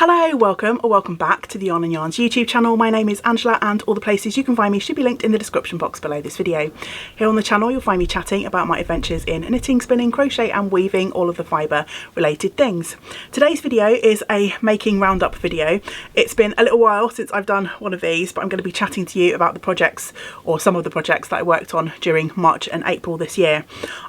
Hello, welcome or welcome back to the Yarn and Yarns YouTube channel. My name is Angela and all the places you can find me should be linked in the description box below this video. Here on the channel you'll find me chatting about my adventures in knitting, spinning, crochet and weaving, all of the fibre related things. Today's video is a making roundup video. It's been a little while since I've done one of these, but I'm going to be chatting to you about the projects, or some of the projects that I worked on during March and April this year.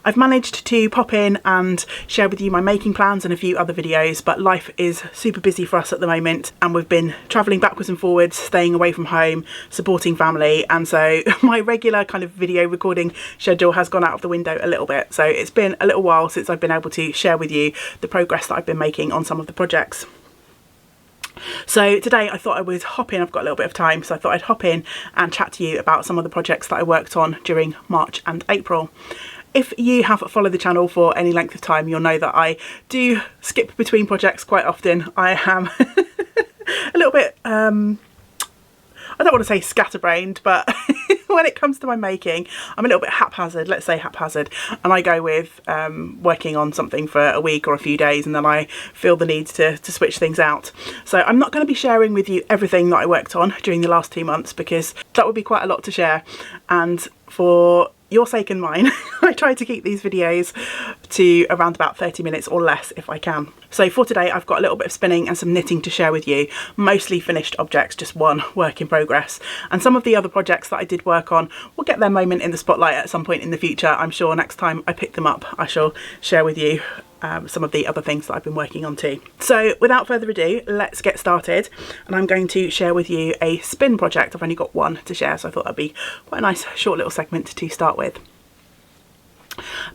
I've managed to pop in and share with you my making plans and a few other videos, but life is super busy for us at the moment and we've been travelling backwards and forwards, staying away from home, supporting family, and so my regular kind of video recording schedule has gone out of the window a little bit. So it's been a little while since I've been able to share with you the progress that I've been making on some of the projects. So today I thought I would hop in, I've got a little bit of time, so I thought I'd hop in and chat to you about some of the projects that I worked on during March and April. If you have followed the channel for any length of time, you'll know that I do skip between projects quite often. I am a little bit, I don't want to say scatterbrained, but when it comes to my making, I'm a little bit haphazard, let's say haphazard, and I go with working on something for a week or a few days and then I feel the need to switch things out. So I'm not going to be sharing with you everything that I worked on during the last 2 months because that would be quite a lot to share, and for your sake and mine, I try to keep these videos to around about 30 minutes or less if I can. So for today I've got a little bit of spinning and some knitting to share with you, mostly finished objects, just one work in progress. And some of the other projects that I did work on will get their moment in the spotlight at some point in the future. I'm sure next time I pick them up I shall share with you some of the other things that I've been working on too. So without further ado, let's get started, and I'm going to share with you a spin project. I've only got one to share, so I thought that'd be quite a nice short little segment to start with.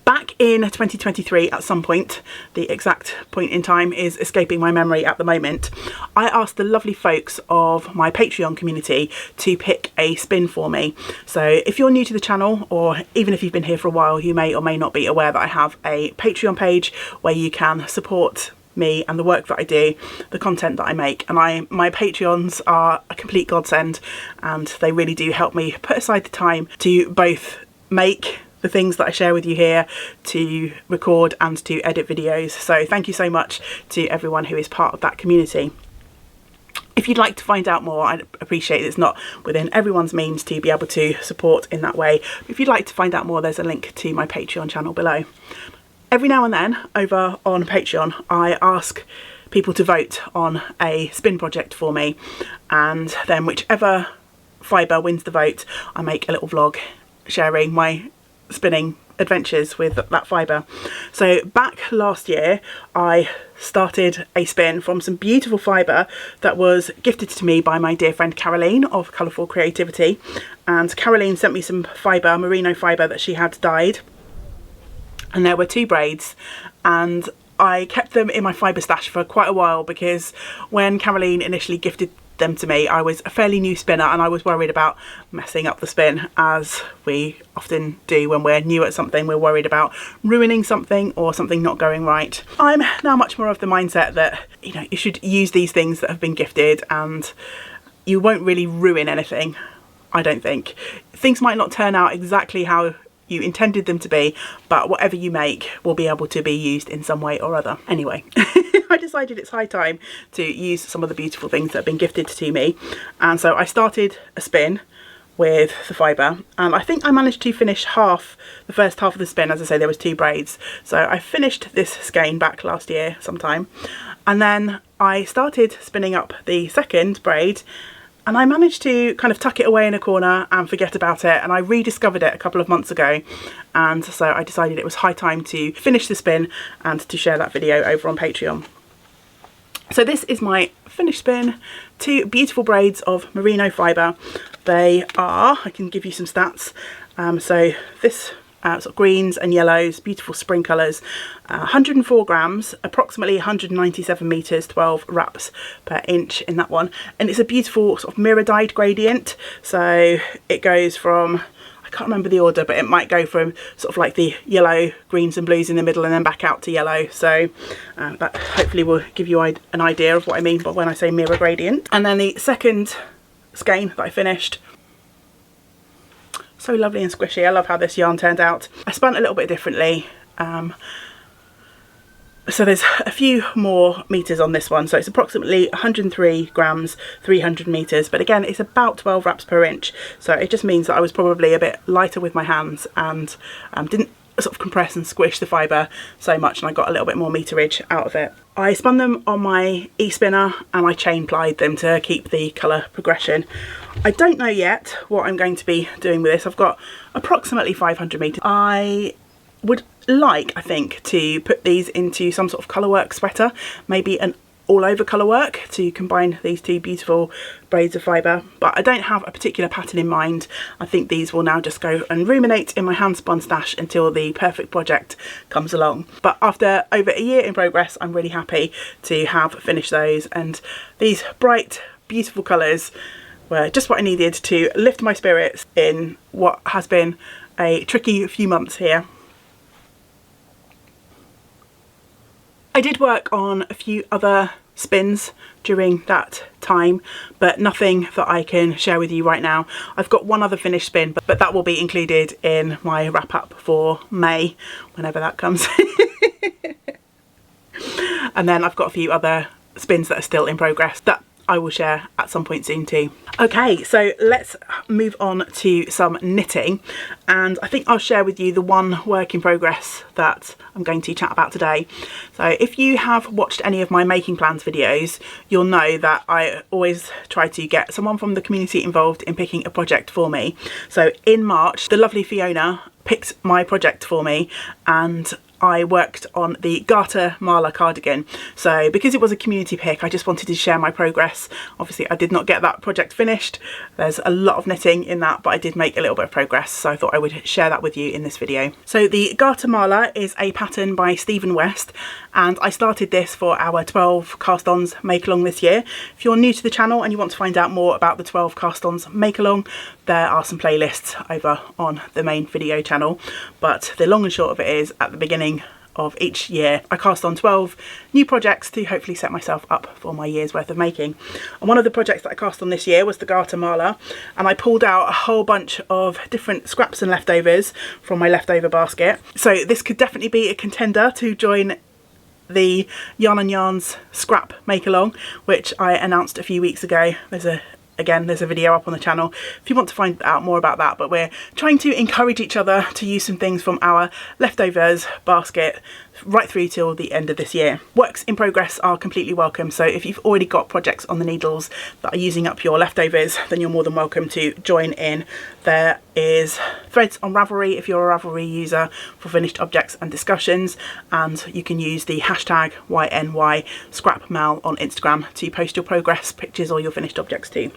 Back in 2023 at some point, the exact point in time is escaping my memory at the moment, I asked the lovely folks of my Patreon community to pick a spin for me. So if you're new to the channel, or even if you've been here for a while, you may or may not be aware that I have a Patreon page where you can support me and the work that I do, the content that I make, and my Patreons are a complete godsend, and they really do help me put aside the time to both make the things that I share with you here, to record and to edit videos. So thank you so much to everyone who is part of that community. If you'd like to find out more, I'd appreciate it's not within everyone's means to be able to support in that way. But if you'd like to find out more, there's a link to my Patreon channel below. Every now and then over on Patreon, I ask people to vote on a spin project for me, and then whichever fibre wins the vote, I make a little vlog sharing my spinning adventures with that fibre. So back last year I started a spin from some beautiful fibre that was gifted to me by my dear friend Caroline of Colourful Creativity, and Caroline sent me some fibre, merino fibre that she had dyed, and there were 2 braids, and I kept them in my fibre stash for quite a while because when Caroline initially gifted them to me, I was a fairly new spinner and I was worried about messing up the spin, as we often do when we're new at something. We're worried about ruining something or something not going right. I'm now much more of the mindset that, you know, you should use these things that have been gifted and you won't really ruin anything, I don't think. Things might not turn out exactly how you intended them to be, but whatever you make will be able to be used in some way or other. Anyway, I decided it's high time to use some of the beautiful things that have been gifted to me, and so I started a spin with the fibre, and I think I managed to finish the first half of the spin. As I say, there was 2 braids, so I finished this skein back last year sometime, and then I started spinning up the second braid, and I managed to kind of tuck it away in a corner and forget about it, and I rediscovered it a couple of months ago, and so I decided it was high time to finish the spin and to share that video over on Patreon. So this is my finished spin, 2 beautiful braids of merino fibre. They are, I can give you some stats, so this sort of greens and yellows, beautiful spring colours, 104 grams, approximately 197 metres, 12 wraps per inch in that one, and it's a beautiful sort of mirror dyed gradient. So it goes from, I can't remember the order, but it might go from sort of like the yellow, greens and blues in the middle and then back out to yellow. So that hopefully will give you an idea of what I mean by when I say mirror gradient. And then the second skein that I finished, so lovely and squishy. I love how this yarn turned out. I spun a little bit differently. So there's a few more meters on this one, so it's approximately 103 grams, 300 meters, but again it's about 12 wraps per inch, so it just means that I was probably a bit lighter with my hands and didn't sort of compress and squish the fibre so much, and I got a little bit more meterage out of it. I spun them on my e-spinner and I chain plied them to keep the colour progression. I don't know yet what I'm going to be doing with this. I've got approximately 500 metres. I would like, I think, to put these into some sort of colourwork sweater, maybe an all over colour work to combine these two beautiful braids of fibre, but I don't have a particular pattern in mind. I think these will now just go and ruminate in my hand spun stash until the perfect project comes along. But after over a year in progress, I'm really happy to have finished those, and these bright beautiful colours were just what I needed to lift my spirits in what has been a tricky few months here. I did work on a few other spins during that time, but nothing that I can share with you right now. I've got one other finished spin, but that will be included in my wrap up for May, whenever that comes. And then I've got a few other spins that are still in progress that I will share at some point soon too. Okay, so let's move on to some knitting, and I think I'll share with you the one work in progress that I'm going to chat about today. So if you have watched any of my making plans videos, you'll know that I always try to get someone from the community involved in picking a project for me. So in March, the lovely Fiona picked my project for me, and I worked on the Garter Marla cardigan. So because it was a community pick, I just wanted to share my progress. Obviously I did not get that project finished. There's a lot of knitting in that, but I did make a little bit of progress, so I thought I would share that with you in this video. So the Garter Marla is a pattern by Stephen West, and I started this for our 12 cast-ons make along this year. If you're new to the channel and you want to find out more about the 12 cast-ons make along, there are some playlists over on the main video channel, but the long and short of it is, at the beginning of each year I cast on 12 new projects to hopefully set myself up for my year's worth of making. And one of the projects that I cast on this year was the Garter Marla, and I pulled out a whole bunch of different scraps and leftovers from my leftover basket. So this could definitely be a contender to join the YarnNYarns scrap make along, which I announced a few weeks ago. There's a video up on the channel if you want to find out more about that, but we're trying to encourage each other to use some things from our leftovers basket right through till the end of this year. Works in progress are completely welcome, so if you've already got projects on the needles that are using up your leftovers, then you're more than welcome to join in. There is threads on Ravelry if you're a Ravelry user for finished objects and discussions, and you can use the hashtag YNY_scrapmal on Instagram to post your progress pictures or your finished objects too.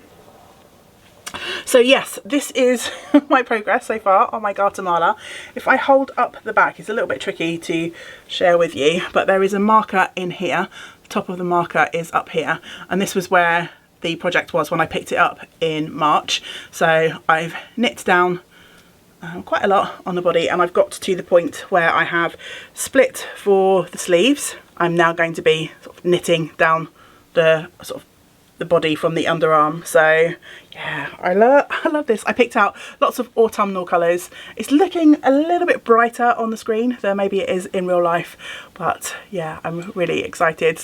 So yes, this is my progress so far on my Garter Marla. If I hold up the back, it's a little bit tricky to share with you, but there is a marker in here. The top of the marker is up here, and this was where the project was when I picked it up in March. So I've knit down quite a lot on the body, and I've got to the point where I have split for the sleeves. I'm now going to be sort of knitting down the the body from the underarm. So yeah, I love this. I picked out lots of autumnal colours. It's looking a little bit brighter on the screen than maybe it is in real life, but yeah, I'm really excited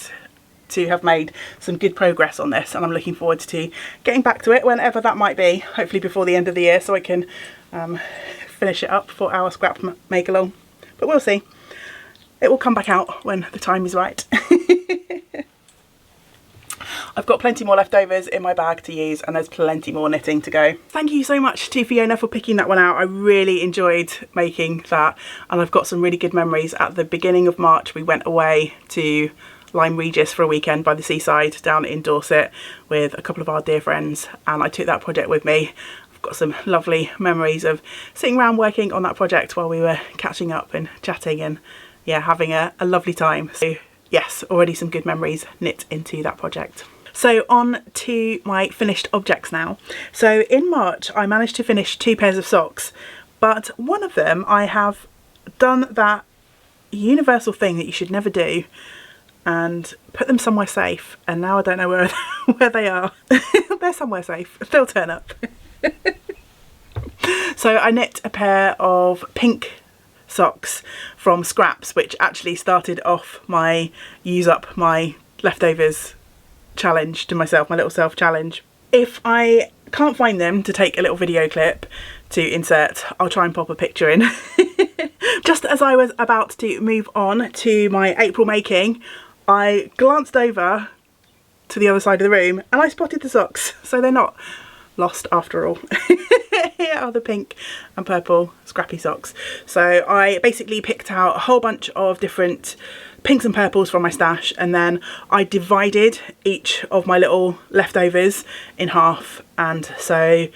to have made some good progress on this, and I'm looking forward to getting back to it whenever that might be, hopefully before the end of the year, so I can finish it up for our scrap make along, but we'll see. It will come back out when the time is right. I've got plenty more leftovers in my bag to use, and there's plenty more knitting to go. Thank you so much to Fiona for picking that one out. I really enjoyed making that, and I've got some really good memories. At the beginning of March we went away to Lyme Regis for a weekend by the seaside down in Dorset with a couple of our dear friends, and I took that project with me. I've got some lovely memories of sitting around working on that project while we were catching up and chatting, and yeah, having a lovely time. So yes, already some good memories knit into that project. So on to my finished objects now. So in March I managed to finish 2 pairs of socks, but one of them I have done that universal thing that you should never do and put them somewhere safe, and now I don't know where they are. They're somewhere safe, they'll turn up. So I knit a pair of pink socks from scraps, which actually started off my use up my leftovers challenge to myself, my little self challenge. If I can't find them to take a little video clip to insert, I'll try and pop a picture in. Just as I was about to move on to my April making, I glanced over to the other side of the room and I spotted the socks, so they're not lost after all. Here are the pink and purple scrappy socks. So I basically picked out a whole bunch of different pinks and purples from my stash, and then I divided each of my little leftovers in half, and so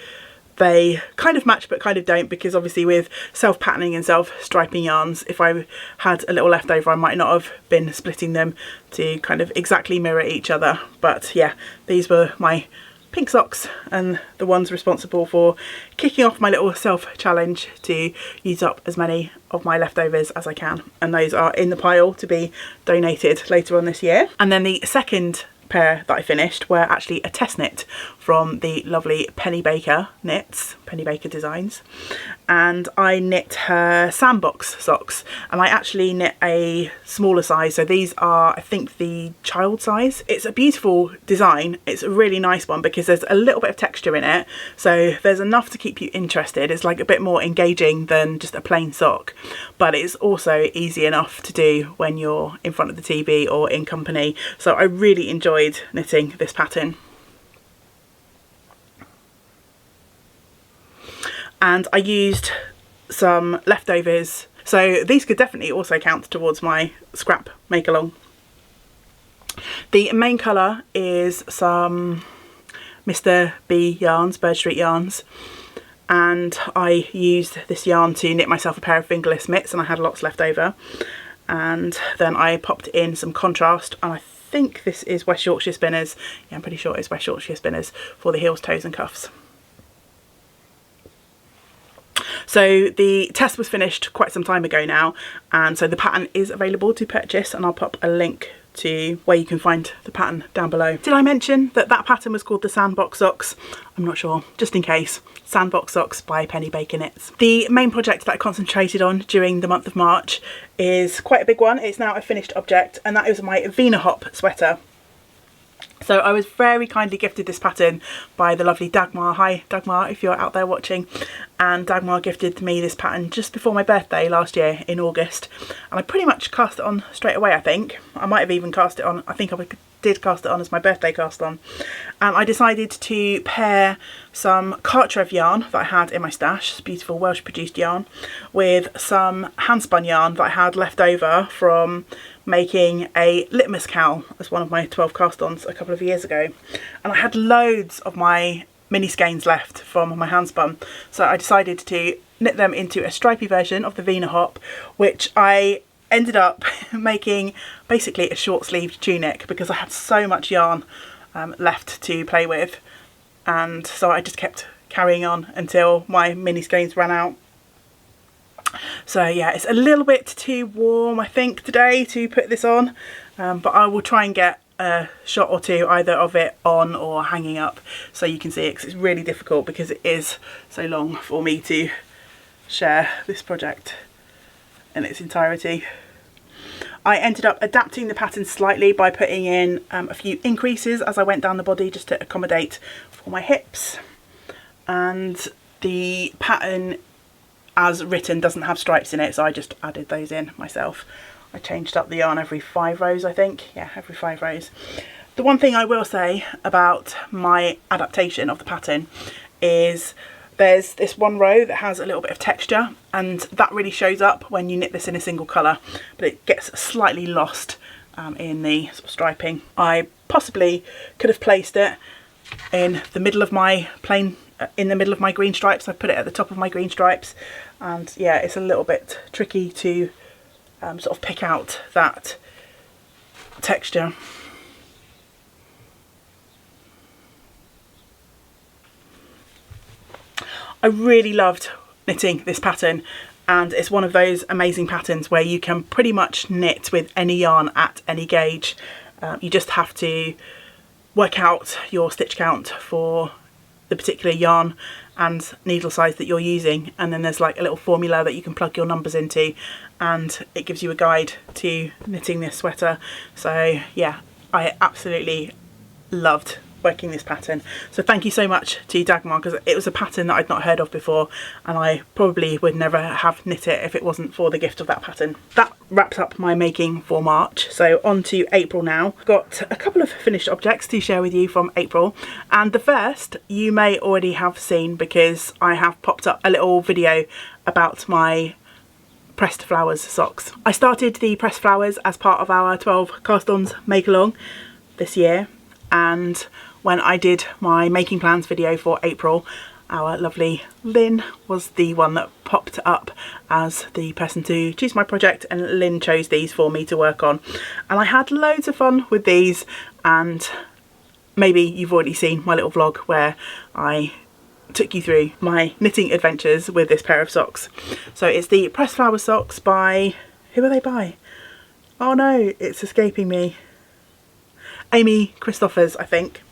they kind of match but kind of don't, because obviously with self-patterning and self-striping yarns, if I had a little leftover I might not have been splitting them to kind of exactly mirror each other. But yeah, these were my pink socks and the ones responsible for kicking off my little self challenge to use up as many of my leftovers as I can, and those are in the pile to be donated later on this year. And then the second pair that I finished were actually a test knit from the lovely Penny Baker knits, Penny Baker Designs, and I knit her sandbox socks, and I actually knit a smaller size, so these are I think the child size. It's a beautiful design, it's a really nice one because there's a little bit of texture in it, so there's enough to keep you interested. It's like a bit more engaging than just a plain sock, but it's also easy enough to do when you're in front of the TV or in company, so I really enjoyed knitting this pattern. And I used some leftovers, so these could definitely also count towards my scrap make along. The main colour is some Mr. B yarns, Bird Street yarns, and I used this yarn to knit myself a pair of fingerless mitts, and I had lots left over, and then I popped in some contrast, and I think this is West Yorkshire spinners, yeah I'm pretty sure it's West Yorkshire spinners for the heels, toes and cuffs. So the test was finished quite some time ago now, and so the pattern is available to purchase, and I'll pop a link to where you can find the pattern down below. Did I mention that that pattern was called the Sandbox Socks? I'm not sure, just in case. Sandbox Socks by Penny Baker Knits. The main project that I concentrated on during the month of March is quite a big one. It's now a finished object, and that is my Vina Hop sweater. So I was very kindly gifted this pattern by the lovely Dagmar. Hi Dagmar, if you're out there watching. And Dagmar gifted me this pattern just before my birthday last year in August, and I pretty much cast it on straight away. I think I might have even cast it on, I think I did cast it on as my birthday cast on, and I decided to pair some Cartrev yarn that I had in my stash, this beautiful Welsh produced yarn, with some hand spun yarn that I had left over from making a litmus cowl as one of my 12 cast-ons a couple of years ago, and I had loads of my mini skeins left from my hand spun, so I decided to knit them into a stripy version of the Vina Hop, which I ended up making basically a short sleeved tunic because I had so much yarn left to play with, and so I just kept carrying on until my mini skeins ran out. So yeah, it's a little bit too warm I think today to put this on, but I will try and get a shot or two either of it on or hanging up so you can see it, because it's really difficult because it is so long for me to share this project in its entirety. I ended up adapting the pattern slightly by putting in a few increases as I went down the body just to accommodate for my hips, and the pattern as written doesn't have stripes in it, so I just added those in myself. I changed up the yarn every 5 rows I think, yeah, every 5 rows. The one thing I will say about my adaptation of the pattern is there's this one row that has a little bit of texture, and that really shows up when you knit this in a single colour, but it gets slightly lost in the sort of striping. I possibly could have placed it in the middle of my in the middle of my green stripes. I put it at the top of my green stripes, and yeah, it's a little bit tricky to sort of pick out that texture. I really loved knitting this pattern, and it's one of those amazing patterns where you can pretty much knit with any yarn at any gauge. You just have to work out your stitch count for the particular yarn and needle size that you're using, and then there's like a little formula that you can plug your numbers into, and it gives you a guide to knitting this sweater. So yeah, I absolutely loved working this pattern. So thank you so much to Dagmar, because it was a pattern that I'd not heard of before, and I probably would never have knit it if it wasn't for the gift of that pattern. That wraps up my making for March. So on to April now. Got a couple of finished objects to share with you from April, and the first you may already have seen because I have popped up a little video about my pressed flowers socks. I started the pressed flowers as part of our 12 cast-ons make along this year, and when I did my making plans video for April, our lovely Lynn was the one that popped up as the person to choose my project, and Lynn chose these for me to work on, and I had loads of fun with these. And maybe you've already seen my little vlog where I took you through my knitting adventures with this pair of socks. So it's the pressed flower socks by, who are they by? Oh no, it's escaping me. Amy Christophers, I think.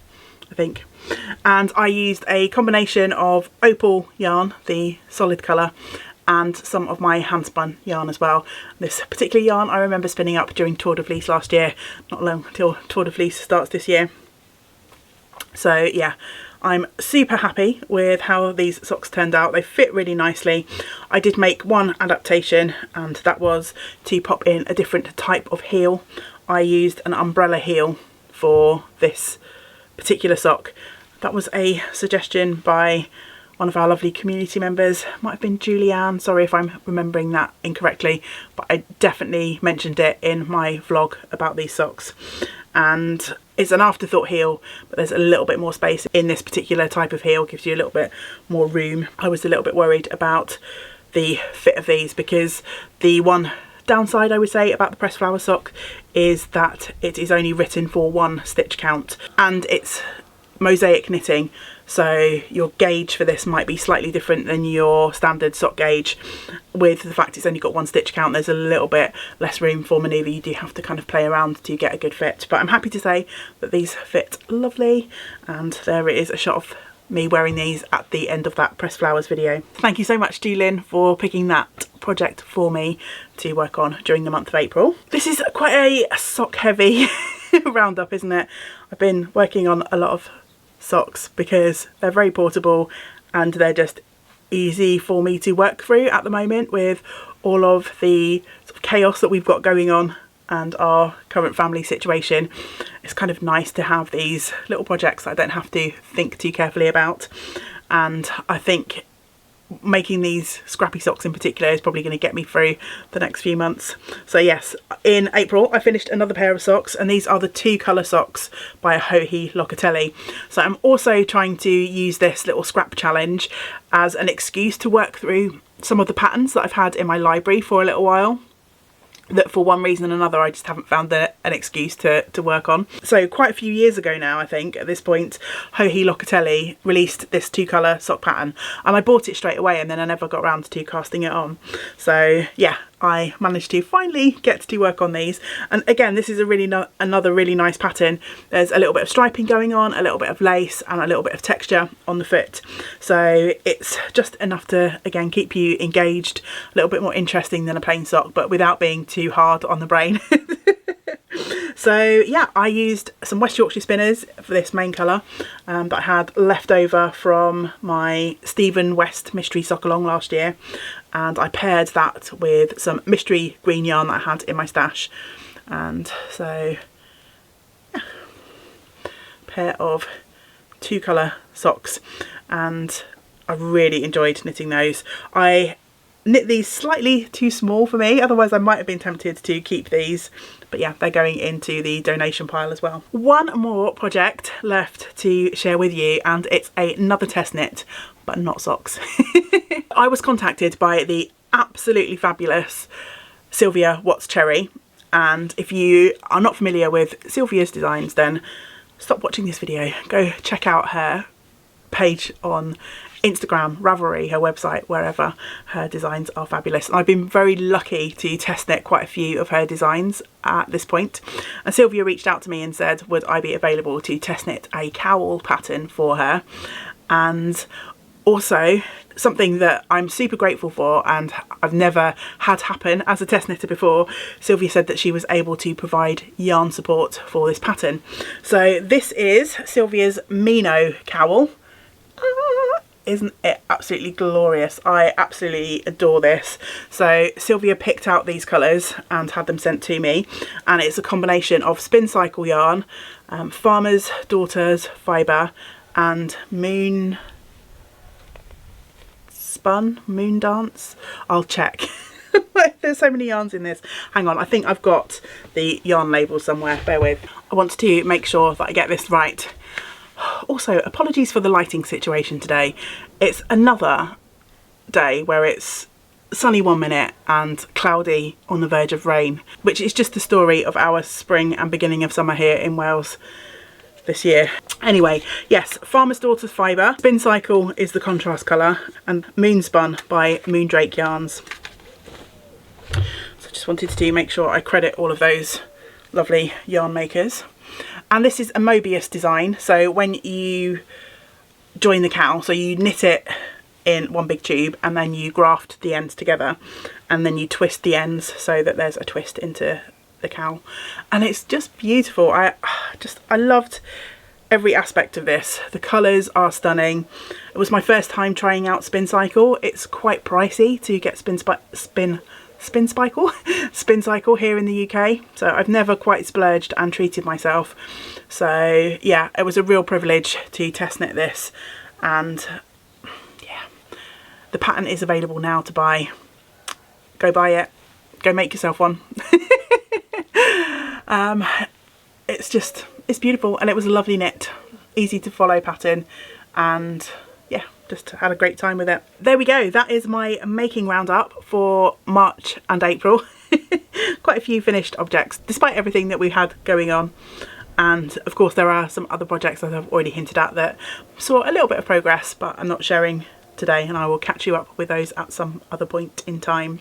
And I used a combination of opal yarn, the solid colour, and some of my hand spun yarn as well. This particular yarn I remember spinning up during Tour de Fleece last year, not long until Tour de Fleece starts this year. So yeah, I'm super happy with how these socks turned out. They fit really nicely. I did make one adaptation, and that was to pop in a different type of heel. I used an umbrella heel for this particular sock. That was a suggestion by one of our lovely community members. Might have been Julianne, sorry if I'm remembering that incorrectly, but I definitely mentioned it in my vlog about these socks. And it's an afterthought heel, but there's a little bit more space in this particular type of heel, gives you a little bit more room. I was a little bit worried about the fit of these, because the one downside I would say about the pressed flower sock is that it is only written for one stitch count, and it's mosaic knitting, so your gauge for this might be slightly different than your standard sock gauge. With the fact it's only got one stitch count, there's a little bit less room for manoeuvre. You do have to kind of play around to get a good fit, but I'm happy to say that these fit lovely, and there it is, a shot of me wearing these at the end of that pressed flowers video. Thank you so much to Lynn for picking that project for me to work on during the month of April. This is quite a sock heavy roundup, isn't it? I've been working on a lot of socks because they're very portable and they're just easy for me to work through at the moment with all of the sort of chaos that we've got going on and our current family situation. It's kind of nice to have these little projects that I don't have to think too carefully about, and I think making these scrappy socks in particular is probably going to get me through the next few months. So yes, in April I finished another pair of socks, and these are the 2 colour socks by Joji Locatelli. So I'm also trying to use this little scrap challenge as an excuse to work through some of the patterns that I've had in my library for a little while, that for one reason or another I just haven't found an excuse to work on. So quite a few years ago now, I think at this point, Joji Locatelli released this 2 colour sock pattern, and I bought it straight away, and then I never got around to casting it on. So yeah, I managed to finally get to work on these, and again this is a another really nice pattern. There's a little bit of striping going on, a little bit of lace, and a little bit of texture on the foot, so it's just enough to again keep you engaged, a little bit more interesting than a plain sock, but without being too hard on the brain. So yeah, I used some West Yorkshire spinners for this main colour that I had left over from my Stephen West mystery sock along last year, and I paired that with some mystery green yarn that I had in my stash. And so yeah, pair of 2 colour socks, and I really enjoyed knitting those. I knit these slightly too small for me, otherwise I might have been tempted to keep these, but yeah, they're going into the donation pile as well. One more project left to share with you, and it's another test knit, but not socks. I was contacted by the absolutely fabulous Sylvia Watts Cherry, and if you are not familiar with Sylvia's designs, then stop watching this video, go check out her page on Instagram, Ravelry, her website, wherever. Her designs are fabulous, and I've been very lucky to test knit quite a few of her designs at this point. And Sylvia reached out to me and said would I be available to test knit a cowl pattern for her, And also something that I'm super grateful for and I've never had happen as a test knitter before, Sylvia said that she was able to provide yarn support for this pattern. So this is Sylvia's Mino cowl. Isn't it absolutely glorious? I absolutely adore this. So Sylvia picked out these colours and had them sent to me, and it's a combination of Spin Cycle yarn, Farmer's Daughters fibre, and Moon Dance. I'll check. There's so many yarns in this. Hang on, I think I've got the yarn label somewhere, bear with. I want to make sure that I get this right. Also, apologies for the lighting situation today. It's another day where it's sunny one minute and cloudy on the verge of rain, which is just the story of our spring and beginning of summer here in Wales this year. Anyway, yes, Farmer's Daughters fibre, Spin Cycle is the contrast colour, and Moonspun by Moondrake Yarns. So just wanted to make sure I credit all of those lovely yarn makers. And this is a Mobius design, so when you join the cowl, so you knit it in one big tube and then you graft the ends together and then you twist the ends so that there's a twist into the cowl, and it's just beautiful. I loved every aspect of this. The colours are stunning. It was my first time trying out Spin Cycle. It's quite pricey to get Spin Cycle here in the UK, so I've never quite splurged and treated myself. So yeah, it was a real privilege to test knit this, and yeah, the pattern is available now to buy. Go buy it, go make yourself one. It's beautiful, and it was a lovely knit, easy to follow pattern, and yeah, just had a great time with it. There we go, that is my making roundup for March and April. Quite a few finished objects despite everything that we had going on, and of course there are some other projects that I've already hinted at that saw a little bit of progress, but I'm not sharing today, and I will catch you up with those at some other point in time.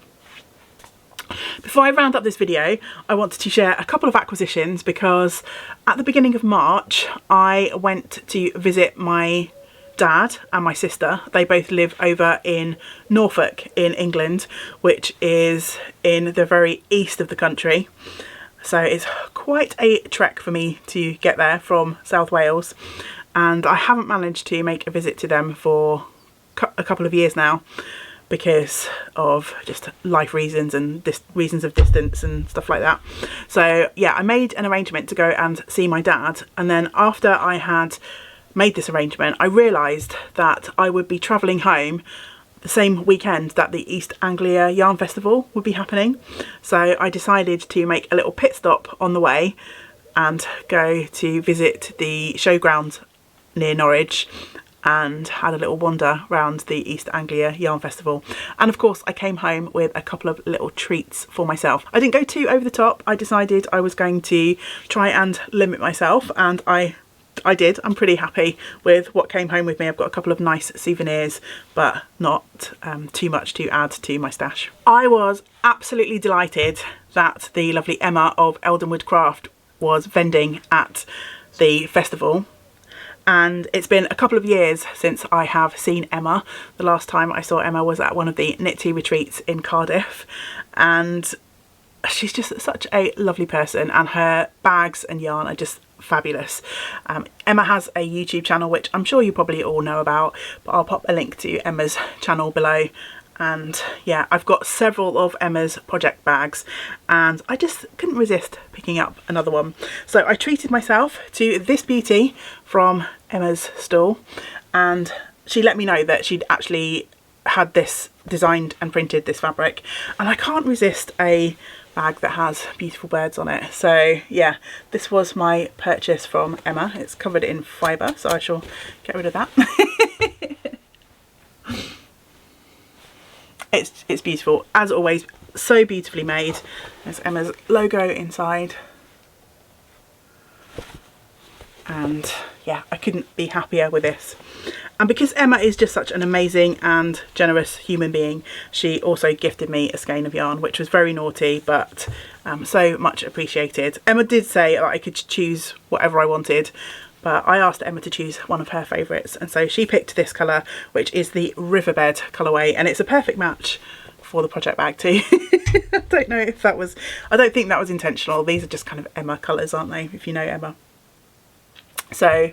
Before I round up this video, I wanted to share a couple of acquisitions, because at the beginning of March I went to visit my dad and my sister. They both live over in Norfolk in England, which is in the very east of the country, so it's quite a trek for me to get there from South Wales, and I haven't managed to make a visit to them for a couple of years now because of just life reasons and reasons of distance and stuff like that. So yeah, I made an arrangement to go and see my dad, and then after I had made this arrangement, I realised that I would be travelling home the same weekend that the East Anglia Yarn Festival would be happening. So I decided to make a little pit stop on the way and go to visit the showground near Norwich, and had a little wander around the East Anglia Yarn Festival. And of course I came home with a couple of little treats for myself. I didn't go too over the top. I decided I was going to try and limit myself, and I did. I'm pretty happy with what came home with me. I've got a couple of nice souvenirs, but not too much to add to my stash. I was absolutely delighted that the lovely Emma of Eldenwood Craft was vending at the festival. And it's been a couple of years since I have seen Emma. The last time I saw Emma was at one of the Knit Tea retreats in Cardiff, and she's just such a lovely person, and her bags and yarn are just fabulous. Emma has a YouTube channel which I'm sure you probably all know about, but I'll pop a link to Emma's channel below. And yeah, I've got several of Emma's project bags, and I just couldn't resist picking up another one. So I treated myself to this beauty from Emma's stall, and she let me know that she'd actually had this designed and printed, this fabric, and I can't resist a bag that has beautiful birds on it. So yeah, this was my purchase from Emma. It's covered in fibre, so I shall get rid of that. It's beautiful, as always, so beautifully made. There's Emma's logo inside, and yeah, I couldn't be happier with this. And because Emma is just such an amazing and generous human being, she also gifted me a skein of yarn, which was very naughty, but so much appreciated. Emma did say that I could choose whatever I wanted, but I asked Emma to choose one of her favourites, and so she picked this colour, which is the Riverbed colourway, and it's a perfect match for the project bag too. I don't know if that was, I don't think that was intentional. These are just kind of Emma colours, aren't they, if you know Emma. So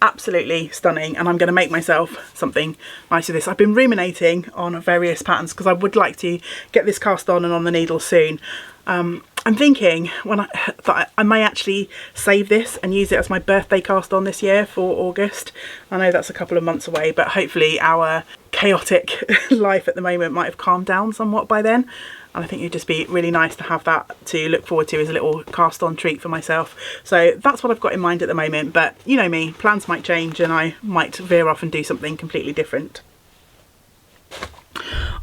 absolutely stunning, and I'm going to make myself something nice with this. I've been ruminating on various patterns because I would like to get this cast on and on the needle soon. I'm thinking that I may actually save this and use it as my birthday cast on this year for August. I know that's a couple of months away, but hopefully our chaotic life at the moment might have calmed down somewhat by then. And I think it'd just be really nice to have that to look forward to as a little cast on treat for myself. So that's what I've got in mind at the moment, but you know me, plans might change and I might veer off and do something completely different.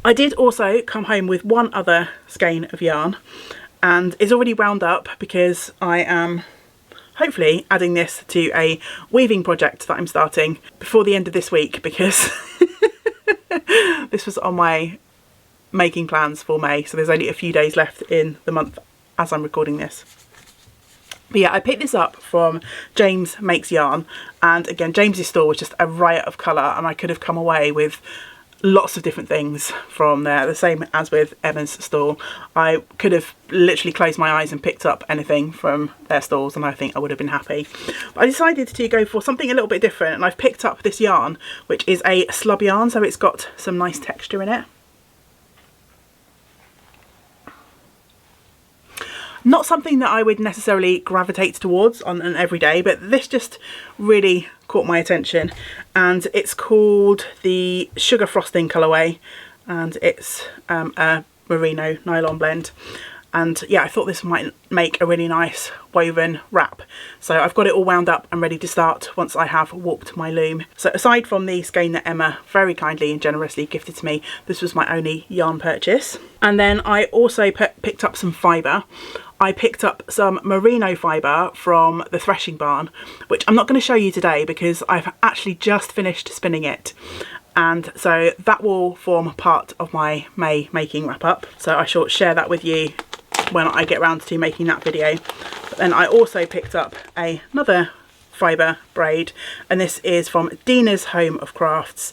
I did also come home with one other skein of yarn, and it's already wound up because I am hopefully adding this to a weaving project that I'm starting before the end of this week, because this was on my making plans for May, so there's only a few days left in the month as I'm recording this. But yeah, I picked this up from James Makes Yarn, and again, James's store was just a riot of colour, and I could have come away with lots of different things from there, the same as with Emma's store. I could have literally closed my eyes and picked up anything from their stores, and I think I would have been happy. But I decided to go for something a little bit different, and I've picked up this yarn, which is a slub yarn, so it's got some nice texture in it. Not something that I would necessarily gravitate towards on an everyday, but this just really caught my attention, and it's called the Sugar Frosting colourway, and it's a merino nylon blend. And yeah, I thought this might make a really nice woven wrap. So I've got it all wound up and ready to start once I have warped my loom. So aside from the skein that Emma very kindly and generously gifted to me, this was my only yarn purchase. And then I also picked up some fibre. I picked up some merino fibre from the threshing barn, which I'm not going to show you today because I've actually just finished spinning it. And so that will form part of my May making wrap up. So I shall share that with you when I get around to making that video. But then I also picked up another fibre braid, and this is from Dina's Home of Crafts,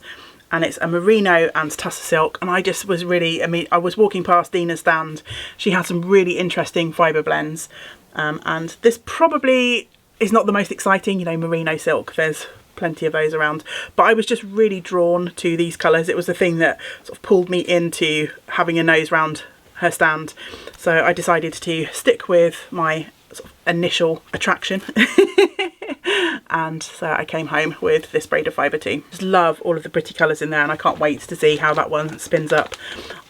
and it's a merino and tussar silk. And I just was really, I was walking past Dina's stand, she had some really interesting fibre blends, and this probably is not the most exciting, you know, merino silk, there's plenty of those around, but I was just really drawn to these colours. It was the thing that sort of pulled me into having a nose round her stand, so I decided to stick with my sort of initial attraction and so I came home with this braid of fibre too. Just love all of the pretty colours in there, and I can't wait to see how that one spins up.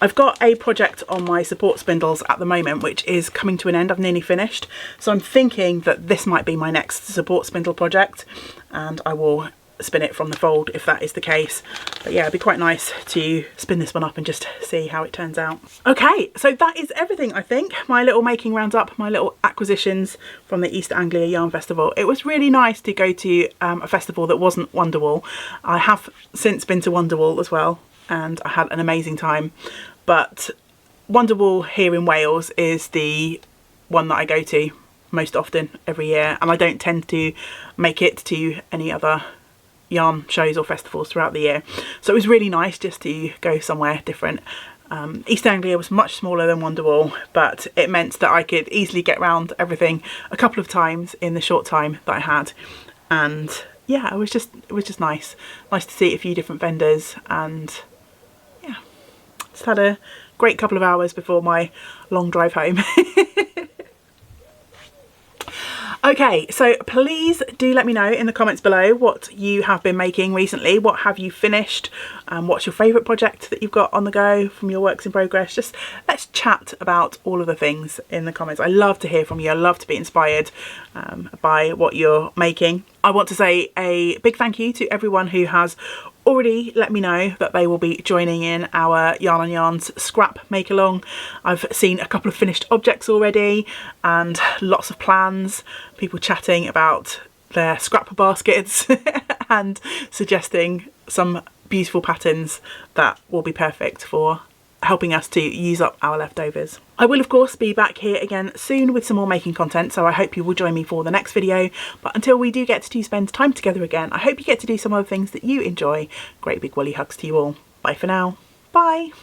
I've got a project on my support spindles at the moment which is coming to an end. I've nearly finished, so I'm thinking that this might be my next support spindle project, and I will spin it from the fold if that is the case. But yeah, it'd be quite nice to spin this one up and just see how it turns out. Okay, so that is everything, I think. My little making roundup, my little acquisitions from the East Anglia Yarn Festival. It was really nice to go to a festival that wasn't Wonderwall. I have since been to Wonderwall as well, and I had an amazing time, but Wonderwall here in Wales is the one that I go to most often every year, and I don't tend to make it to any other yarn shows or festivals throughout the year, so it was really nice just to go somewhere different. East Anglia was much smaller than Wonderwall, but it meant that I could easily get around everything a couple of times in the short time that I had, and yeah, it was just nice to see a few different vendors, and yeah, just had a great couple of hours before my long drive home. Okay, so please do let me know in the comments below what you have been making recently. What have you finished? What's your favourite project that you've got on the go from your works in progress? Just let's chat about all of the things in the comments. I love to hear from you. I love to be inspired by what you're making. I want to say a big thank you to everyone who has already let me know that they will be joining in our YarnNYarns scrap make along. I've seen a couple of finished objects already and lots of plans, people chatting about their scrap baskets and suggesting some beautiful patterns that will be perfect for helping us to use up our leftovers. I will of course be back here again soon with some more making content, so I hope you will join me for the next video. But until we do get to spend time together again, I hope you get to do some other things that you enjoy. Great big woolly hugs to you all. Bye for now. Bye.